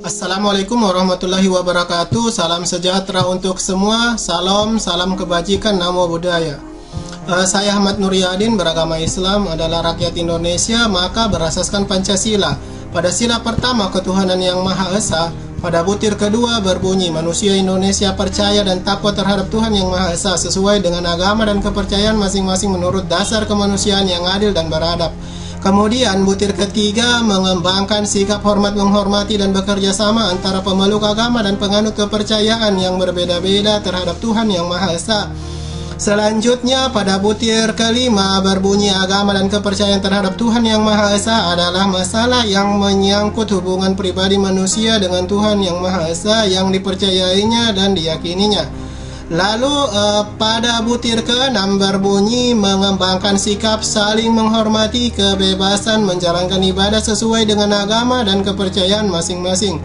Assalamualaikum warahmatullahi wabarakatuh. Salam sejahtera untuk semua. Salam kebajikan, namo buddhaya. Saya Ahmad Nuryadin, beragama Islam, adalah rakyat Indonesia, maka berasaskan Pancasila. Pada sila pertama, ketuhanan yang Maha Esa. Pada butir kedua berbunyi, manusia Indonesia percaya dan takwa terhadap Tuhan yang Maha Esa sesuai dengan agama dan kepercayaan masing-masing menurut dasar kemanusiaan yang adil dan beradab. Kemudian butir ketiga mengembangkan sikap hormat menghormati dan bekerja sama antara pemeluk agama dan penganut kepercayaan yang berbeda-beda terhadap Tuhan yang Maha Esa. Selanjutnya pada butir kelima berbunyi, agama dan kepercayaan terhadap Tuhan yang Maha Esa adalah masalah yang menyangkut hubungan pribadi manusia dengan Tuhan yang Maha Esa yang dipercayainya dan diyakininya. Lalu pada butir ke-6 berbunyi, mengembangkan sikap saling menghormati, kebebasan menjalankan ibadah sesuai dengan agama dan kepercayaan masing-masing.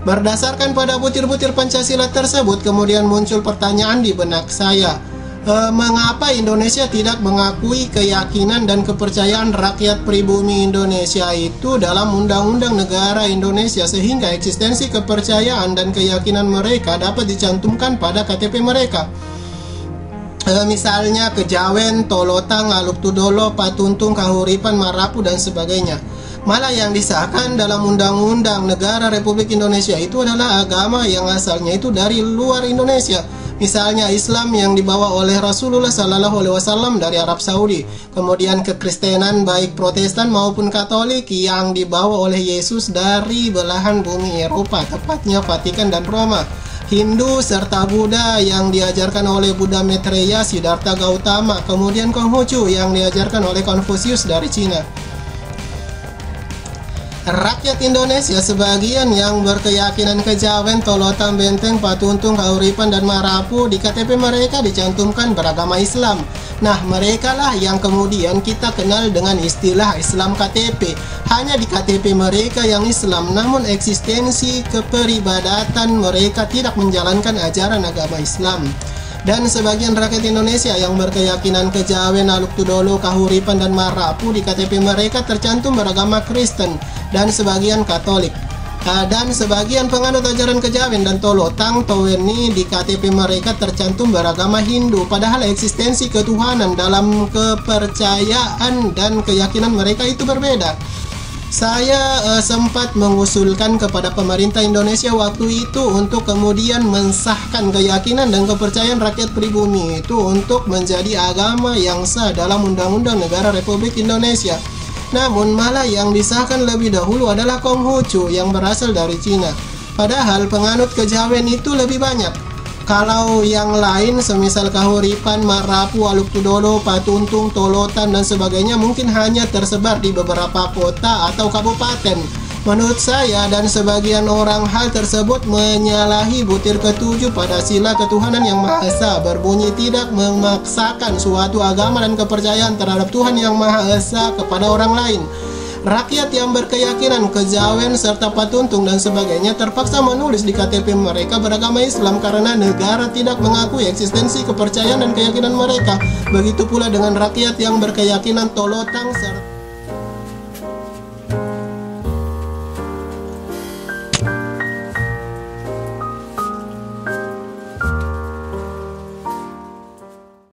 Berdasarkan pada butir-butir Pancasila tersebut, kemudian muncul pertanyaan di benak saya. Mengapa Indonesia tidak mengakui keyakinan dan kepercayaan rakyat pribumi Indonesia itu dalam Undang-Undang Negara Indonesia sehingga eksistensi kepercayaan dan keyakinan mereka dapat dicantumkan pada KTP mereka? Misalnya Kejawen, Tolotang, Aluk Tudolo, Patuntung, Kahuripan, Marapu, dan sebagainya. Malah yang disahkan dalam Undang-Undang Negara Republik Indonesia itu adalah agama yang asalnya itu dari luar Indonesia. Misalnya Islam yang dibawa oleh Rasulullah Sallallahu Alaihi Wasallam dari Arab Saudi. Kemudian kekristenan baik Protestan maupun Katolik yang dibawa oleh Yesus dari belahan bumi Eropa, tepatnya Vatikan dan Roma. Hindu serta Buddha yang diajarkan oleh Buddha Maitreya, Siddhartha Gautama. Kemudian Konghucu yang diajarkan oleh Konfusius dari Cina. Rakyat Indonesia sebagian yang berkeyakinan Kejawen, Tolotang, Benteng, Patuntung, Kahuripan, dan Marapu di KTP mereka dicantumkan beragama Islam. Nah, mereka lah yang kemudian kita kenal dengan istilah Islam KTP. Hanya di KTP mereka yang Islam, namun eksistensi keperibadatan mereka tidak menjalankan ajaran agama Islam. Dan sebagian rakyat Indonesia yang berkeyakinan Kejawen, Aluk Tudolo, Kahuripan, dan Marapu di KTP mereka tercantum beragama Kristen dan sebagian Katolik. Dan sebagian penganut ajaran Kejawen dan Tolotang, Toweni di KTP mereka tercantum beragama Hindu, padahal eksistensi ketuhanan dalam kepercayaan dan keyakinan mereka itu berbeda. Saya sempat mengusulkan kepada pemerintah Indonesia waktu itu untuk kemudian mensahkan keyakinan dan kepercayaan rakyat pribumi itu untuk menjadi agama yang sah dalam Undang-Undang Negara Republik Indonesia. Namun malah yang disahkan lebih dahulu adalah Konghucu yang berasal dari Cina. Padahal penganut Kejawen itu lebih banyak. Kalau yang lain semisal Kahuripan, Marapu, Aluk Tudolo, Patuntung, Tolotan, dan sebagainya mungkin hanya tersebar di beberapa kota atau kabupaten. Menurut saya dan sebagian orang, hal tersebut menyalahi butir ketujuh pada sila ketuhanan yang Maha Esa, berbunyi tidak memaksakan suatu agama dan kepercayaan terhadap Tuhan yang Maha Esa kepada orang lain. Rakyat yang berkeyakinan Kejawen serta Patuntung dan sebagainya terpaksa menulis di KTP mereka beragama Islam karena negara tidak mengakui eksistensi kepercayaan dan keyakinan mereka. Begitu pula dengan rakyat yang berkeyakinan Tolotang serta